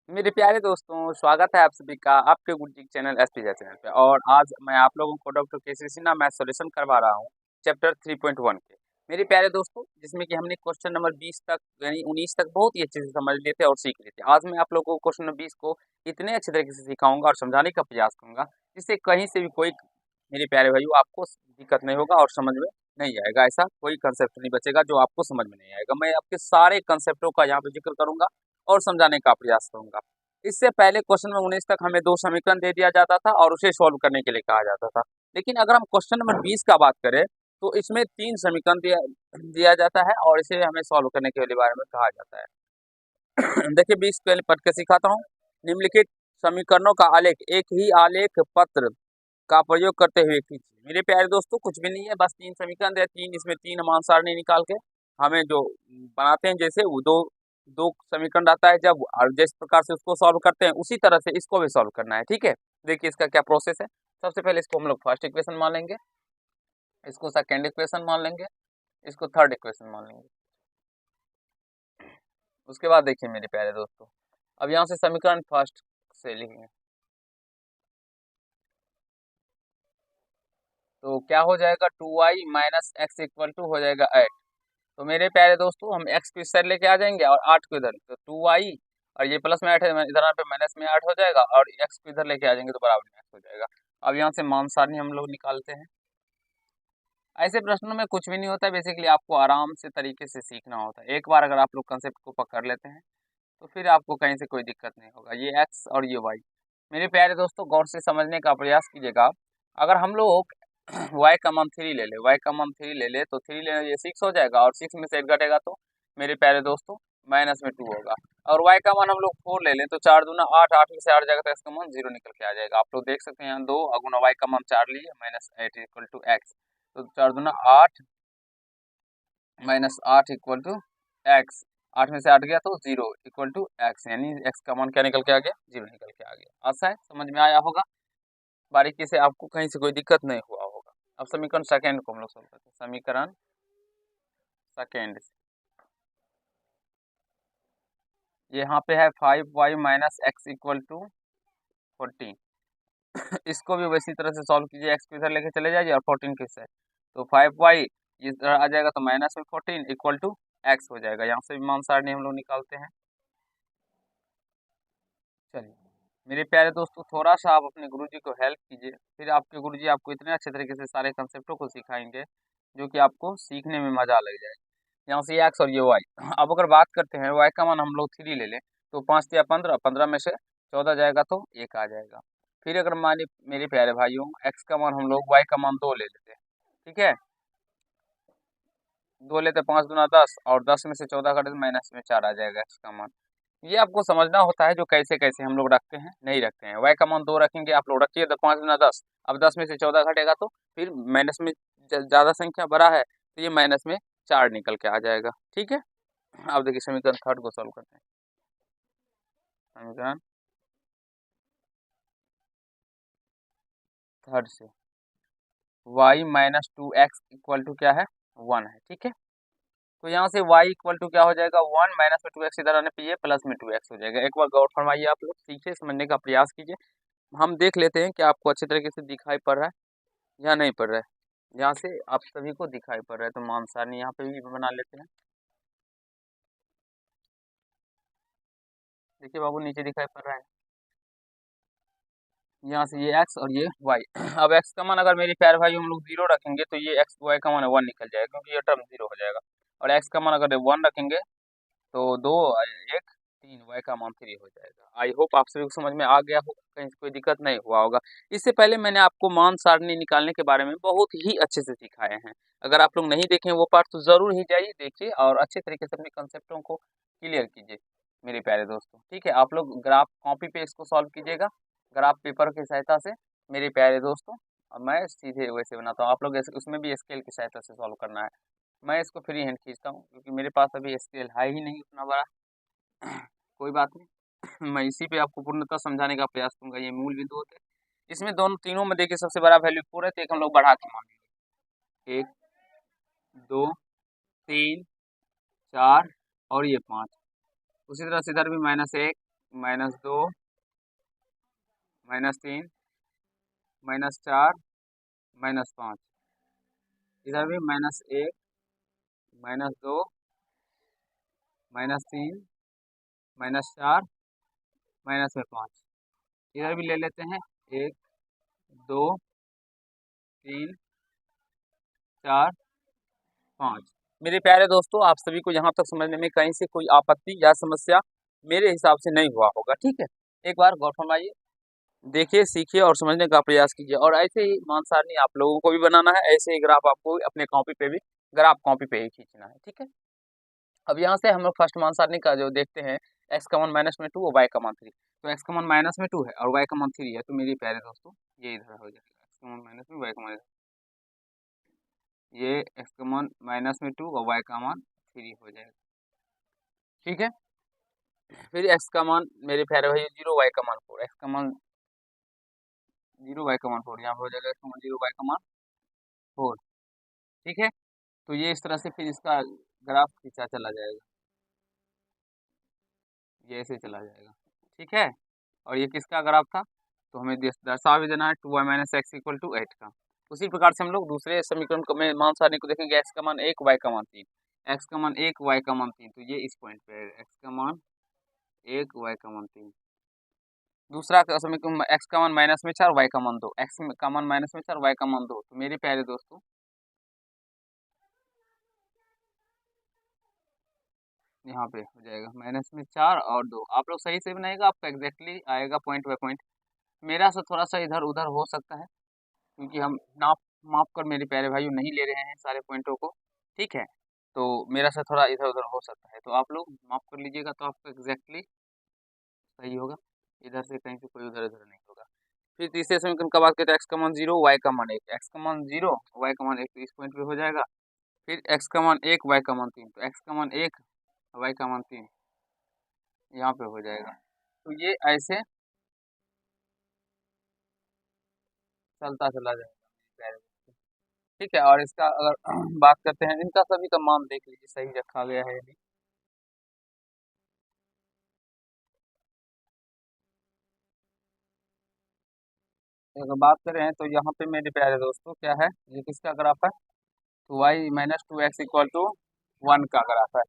मेरे प्यारे दोस्तों, स्वागत है आप सभी का आपके गुरुजी चैनल एसपीजे चैनल पे। और आज मैं आप लोगों को डॉक्टर केसी सिन्हा मैथ सॉल्यूशन करवा रहा हूँ चैप्टर 3.1 के। मेरे प्यारे दोस्तों, जिसमें कि हमने क्वेश्चन नंबर 20 तक यानी 19 तक बहुत ही अच्छे से समझ लिए थे और सीख लिए थे। आज मैं आप लोगों को क्वेश्चन नंबर 20 को इतने अच्छे तरीके से सिखाऊंगा और समझाने का प्रयास करूंगा जिससे कहीं से भी कोई मेरे प्यारे भाइयों आपको दिक्कत नहीं होगा और समझ में नहीं आएगा। ऐसा कोई कंसेप्ट नहीं बचेगा जो आपको समझ में नहीं आएगा। मैं आपके सारे कंसेप्टों का यहाँ पे जिक्र करूंगा और समझाने का प्रयास करूंगा। इससे पहले क्वेश्चन नंबर 19 तक हमें 2 समीकरण दे दिया जाता था और उसे सॉल्व करने के लिए कहा जाता था। लेकिन अगर हम क्वेश्चन नंबर 20 का बात करें तो इसमें 3 समीकरण दिया दिया जाता है और इसे हमें सॉल्व करने के लिए बारे में कहा जाता है। देखिए 20 पहले पढ़ के सिखाता हूँ। निम्नलिखित समीकरणों का आलेख एक ही आलेख पत्र का प्रयोग करते हुए कीजिए। मेरे प्यारे दोस्तों, कुछ भी नहीं है, बस 3 समीकरण दिया, 3 इसमें 3 मान सारणी निकाल के हमें जो बनाते हैं, जैसे वो दो दो समीकरण आता है जब, और जिस प्रकार से उसको सॉल्व करते हैं उसी तरह से इसको भी सॉल्व करना है। ठीक है, देखिए इसका क्या प्रोसेस है। सबसे पहले इसको हम लोग फर्स्ट इक्वेशन मान लेंगे, इसको सेकेंड इक्वेशन मान लेंगे, इसको थर्ड इक्वेशन मान लेंगे। उसके बाद देखिए मेरे प्यारे दोस्तों, अब यहाँ से समीकरण फर्स्ट से लिखेंगे तो क्या हो जाएगा, 2y minus x equal to हो जाएगा 8। तो मेरे प्यारे दोस्तों, हम x को इस साइड लेके आ जाएंगे और 8 को इधर, तो 2y और ये प्लस में 8 है, इधर पे माइनस में 8 हो जाएगा और x को इधर लेके आ जाएंगे तो बराबर में x हो जाएगा। अब यहाँ से मान सारणी हम लोग निकालते हैं। ऐसे प्रश्नों में कुछ भी नहीं होता है, बेसिकली आपको आराम से तरीके से सीखना होता है। एक बार अगर आप लोग कंसेप्ट को पकड़ लेते हैं तो फिर आपको कहीं से कोई दिक्कत नहीं होगा। ये x और ये y, मेरे प्यारे दोस्तों गौर से समझने का प्रयास कीजिएगा। अगर हम लोग y का मान 3 ले ले, y का मान 3 ले ले तो 3 ले ये 6 हो जाएगा और 6 में से 8 घटेगा तो मेरे प्यारे दोस्तों माइनस में 2 होगा। और y का मान हम लोग 4 ले लें तो 4 दूना 8, 8 में से 8 जाएगा तो इसका मान 0 निकल के आ जाएगा। आप लोग देख सकते हैं यहाँ 2 अगुना y का मान 4 लिए माइनस 8 इक्वल टू x, तो 4 दूना 8 माइनस 8 इक्वल टू एक्स, 8 में से 8 गया तो 0 इक्वल टू एक्स, यानी x का मान क्या निकल के आ गया, 0 निकल के आ गया। आशा है समझ में आया होगा, बारीकी से आपको कहीं से कोई दिक्कत नहीं हुआ होगा। अब समीकरण सेकेंड को हम लोग सोल्व करते हैं। समीकरण सेकेंड, यहाँ पे है 5y minus x equal to 14। इसको भी वैसी तरह से सॉल्व कीजिए, एक्स को इधर लेके चले जाइए और 14 किस है तो 5y इधर आ जाएगा तो माइनस में 14 इक्वल टू एक्स हो जाएगा। यहाँ से भी मान सारणी हम लोग निकालते हैं। चलिए मेरे प्यारे दोस्तों, थोड़ा सा आप अपने गुरुजी को हेल्प कीजिए, फिर आपके गुरुजी आपको इतने अच्छे तरीके से सारे कंसेप्टों को सिखाएंगे जो कि आपको सीखने में मजा लग जाएगा। यहाँ से ये एक्स और ये वाई। अब अगर बात करते हैं वाई का मान हम लोग 3 ले लें तो 5 या 15, 15 में से 14 जाएगा तो 1 आ जाएगा। फिर अगर मानिए मेरे प्यारे भाइयों, एक्स का मान हम लोग वाई का मान 2 ले लेते हैं, ठीक है, 2 लेते 5 दूना 10 और 10 में से 14 घटे तो माइनस में 4 आ जाएगा एक्स का मान। ये आपको समझना होता है जो कैसे कैसे हम लोग रखते हैं नहीं रखते हैं। वाई का मान 2 रखेंगे, आप लोग रखिए तो 5 गुना 10, अब 10 में से 14 घटेगा तो फिर माइनस में ज़्यादा संख्या बड़ा है तो ये माइनस में 4 निकल के आ जाएगा। ठीक है, अब देखिए समीकरण थर्ड को सॉल्व करते हैं। समीकरण थर्ड से y minus 2x equal to क्या है, 1 है। ठीक है, तो यहाँ से y इक्वल टू क्या हो जाएगा, 1 माइनस में 2x इधर आने पे ये प्लस में 2x हो जाएगा। एक बार गौर फरमाइए, आप लोग सीखिए, समझने का प्रयास कीजिए। हम देख लेते हैं कि आपको अच्छे तरीके से दिखाई पड़ रहा है या नहीं पड़ रहा है। यहाँ से आप सभी को दिखाई पड़ रहा है तो मान सारणी यहाँ पे भी बना लेते हैं। देखिए बाबू, नीचे दिखाई पड़ रहा है, यहाँ से ये x और ये y। अब x का मान अगर मेरे प्यारे भाई हम लोग 0 रखेंगे तो ये x y का मान 1 निकल जाएगा क्योंकि ये टर्म 0 हो जाएगा। और x का मान अगर 1 रखेंगे तो 2 1 3, y का मान 3 हो जाएगा। आई होप आप सभी को समझ में आ गया होगा, कहीं से कोई दिक्कत नहीं हुआ होगा। इससे पहले मैंने आपको मान सारणी निकालने के बारे में बहुत ही अच्छे से सिखाए हैं। अगर आप लोग नहीं देखें वो पार्ट तो ज़रूर ही जाइए देखिए और अच्छे तरीके से अपने कंसेप्टों को क्लियर कीजिए मेरे प्यारे दोस्तों। ठीक है, आप लोग ग्राफ कॉपी पे इसको सॉल्व कीजिएगा, ग्राफ पेपर की सहायता से मेरे प्यारे दोस्तों। और मैं सीधे वैसे बनाता हूँ, आप लोग उसमें भी स्केल की सहायता से सॉल्व करना है। मैं इसको फ्री हैंड खींचता हूँ क्योंकि मेरे पास अभी स्केल है ही नहीं उतना बड़ा। कोई बात नहीं, मैं इसी पे आपको पूर्णतः समझाने का प्रयास करूंगा। ये मूल बिंदु होते हैं, इसमें दोनों तीनों में देखिए सबसे बड़ा वैल्यू 4 है तो एक हम लोग बढ़ा के मान लेंगे, 1 2 3 4 और ये 5। उसी तरह से इधर भी -1 -2 -3 -4 -5, इधर भी -1 -2 -3 -4 -5, इधर भी ले लेते हैं 1 2 3 4 5। मेरे प्यारे दोस्तों, आप सभी को यहाँ तक समझने में कहीं से कोई आपत्ति या समस्या मेरे हिसाब से नहीं हुआ होगा, ठीक है। एक बार गौर फरमाइए, देखिए, सीखिए और समझने का प्रयास कीजिए। और ऐसे ही मान सारणी आप लोगों को भी बनाना है, ऐसे ही ग्राफ आपको अपने कॉपी पे भी ग्राफ कॉपी पे ही खींचना है, ठीक है। अब यहाँ से हम लोग फर्स्ट मान सारणी का जो देखते हैं, x का मान -2 और y का मान 3। तो x का मान -2 है और y का मान 3 है, तो मेरे प्यारे दोस्तों ये इधर हो जाएगा, x का मान -2 y का मान, ये x का मान -2 और y का मान 3 हो जाएगा, ठीक है। फिर x का मान मेरे प्यारे भाई 0, y का मान 4, x का मान 0, y का मान 4, यहाँ पे हो जाएगा x का मान 0, y का मान 4, ठीक है। तो ये इस तरह से फिर इसका ग्राफ खींचा चला जाएगा, ये ऐसे चला जाएगा, ठीक है। और ये किसका ग्राफ था, तो हमें दर्शा भी देना है 2y - x = 8 का। उसी प्रकार से हम लोग दूसरे समीकरण को में मान सारणी को देखेंगे, x का मान 1, y का मान 3, x का मान 1, y का मान 3, तो ये इस पॉइंट पे है, x का मान 1, y का मान 3। दूसरा समीकरण x का मान -4, y का मान 2, x का मान -4, y का मान 2। तो मेरे प्यारे दोस्तों यहाँ पे हो जाएगा -4 और 2। आप लोग सही से बनाइएगा, आपका एग्जैक्टली आएगा पॉइंट बाय पॉइंट। मेरा से थोड़ा सा इधर उधर हो सकता है, क्योंकि हम नाप माप कर मेरे प्यारे भाइयों नहीं ले रहे हैं सारे पॉइंटों को, ठीक है। तो मेरा से थोड़ा इधर उधर हो सकता है, तो आप लोग माप कर लीजिएगा, तो आपका एग्जैक्टली सही होगा, इधर से कहीं से कोई उधर उधर नहीं होगा। फिर तीसरे समीकरण का बात करते हैं, x का मान 0, y का मान 1, x का मान 0, y का मान 1, तो इस पॉइंट पे हो जाएगा। फिर x का मान 1, y का मान 3, तो x का मान 1, y का मान 3 यहाँ पे हो जाएगा। तो ये ऐसे चलता चला जाएगा, ठीक है। और इसका अगर बात करते हैं, इनका सभी का मान देख लीजिए सही रखा गया है या नहीं। अगर बात करें तो यहाँ पे मेरे प्यारे दोस्तों क्या है, ये किसका ग्राफ है, तो y - 2x = 1 का ग्राफ है।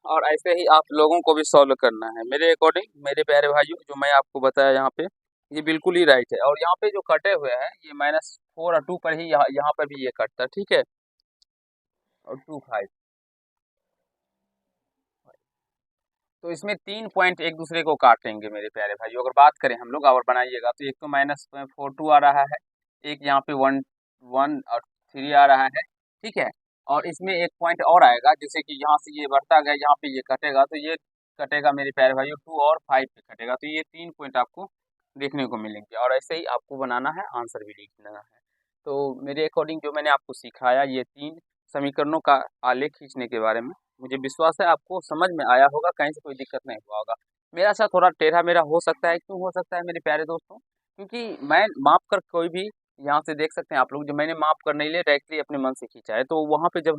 और ऐसे ही आप लोगों को भी सॉल्व करना है मेरे अकॉर्डिंग। मेरे प्यारे भाइयों, जो मैं आपको बताया यहाँ पे, ये बिल्कुल ही राइट है। और यहाँ पे जो कटे हुए हैं, ये -4 और 2 पर ही यहाँ पर भी ये कटता है, ठीक है। और 2 5, तो इसमें 3 पॉइंट एक दूसरे को काटेंगे मेरे प्यारे भाइयों। अगर बात करें हम लोग और बनाइएगा, तो एक तो -4 2 आ रहा है, एक यहाँ पे 1 1 और 3 आ रहा है, ठीक है। और इसमें एक पॉइंट और आएगा, जैसे कि यहाँ से ये बढ़ता गया, यहाँ पे ये कटेगा, तो ये कटेगा मेरे प्यारे भाइयों 2 और 5 पे कटेगा, तो ये 3 पॉइंट आपको देखने को मिलेंगे। और ऐसे ही आपको बनाना है, आंसर भी लिखना है। तो मेरे अकॉर्डिंग जो मैंने आपको सिखाया, ये 3 समीकरणों का आलेख खींचने के बारे में, मुझे विश्वास है आपको समझ में आया होगा, कहीं से कोई दिक्कत नहीं हुआ होगा। मेरा सा थोड़ा टेढ़ा मेरा हो सकता है, क्यों हो सकता है मेरे प्यारे दोस्तों, क्योंकि मैं माप कर कोई भी, यहाँ से देख सकते हैं आप लोग, जो मैंने माप कर नहीं लिया, डायरेक्टली अपने मन से खींचा है, तो वहाँ पे जब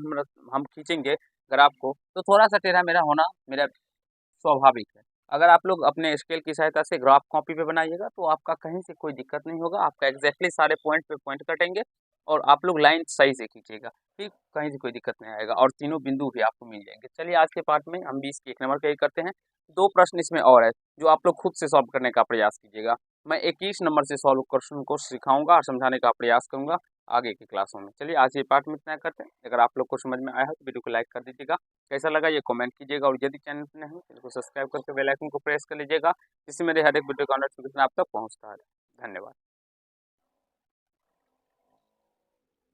हम खींचेंगे ग्राफ को, तो थोड़ा सा टेढ़ा मेरा होना मेरा स्वाभाविक है। अगर आप लोग अपने स्केल की सहायता से ग्राफ कॉपी पे बनाइएगा, तो आपका कहीं से कोई दिक्कत नहीं होगा, आपका एग्जैक्टली सारे पॉइंट पे पॉइंट कटेंगे और आप लोग लाइन सही से खींचिएगा, फिर कहीं से कोई दिक्कत नहीं आएगा और तीनों बिंदु भी आपको मिल जाएंगे। चलिए, आज के पार्ट में हम 20 के 1 नंबर का ही करते हैं। 2 प्रश्न इसमें और है, जो आप लोग खुद से सॉल्व करने का प्रयास कीजिएगा। मैं 21 नंबर से सॉल्व क्वेश्चन को सिखाऊंगा और समझाने का प्रयास करूंगा आगे की क्लासों में। चलिए, आज ये पार्ट में इतना करते हैं। अगर आप लोग को समझ में आया है तो वीडियो को लाइक कर दीजिएगा, कैसा लगा ये कमेंट कीजिएगा, और यदि चैनल पर नहीं चैनल को सब्सक्राइब करके बेल आइकन को प्रेस कर लीजिएगा, जिससे मेरे हर एक वीडियो का नोटिफिकेशन आप तक पहुंचता है। धन्यवाद।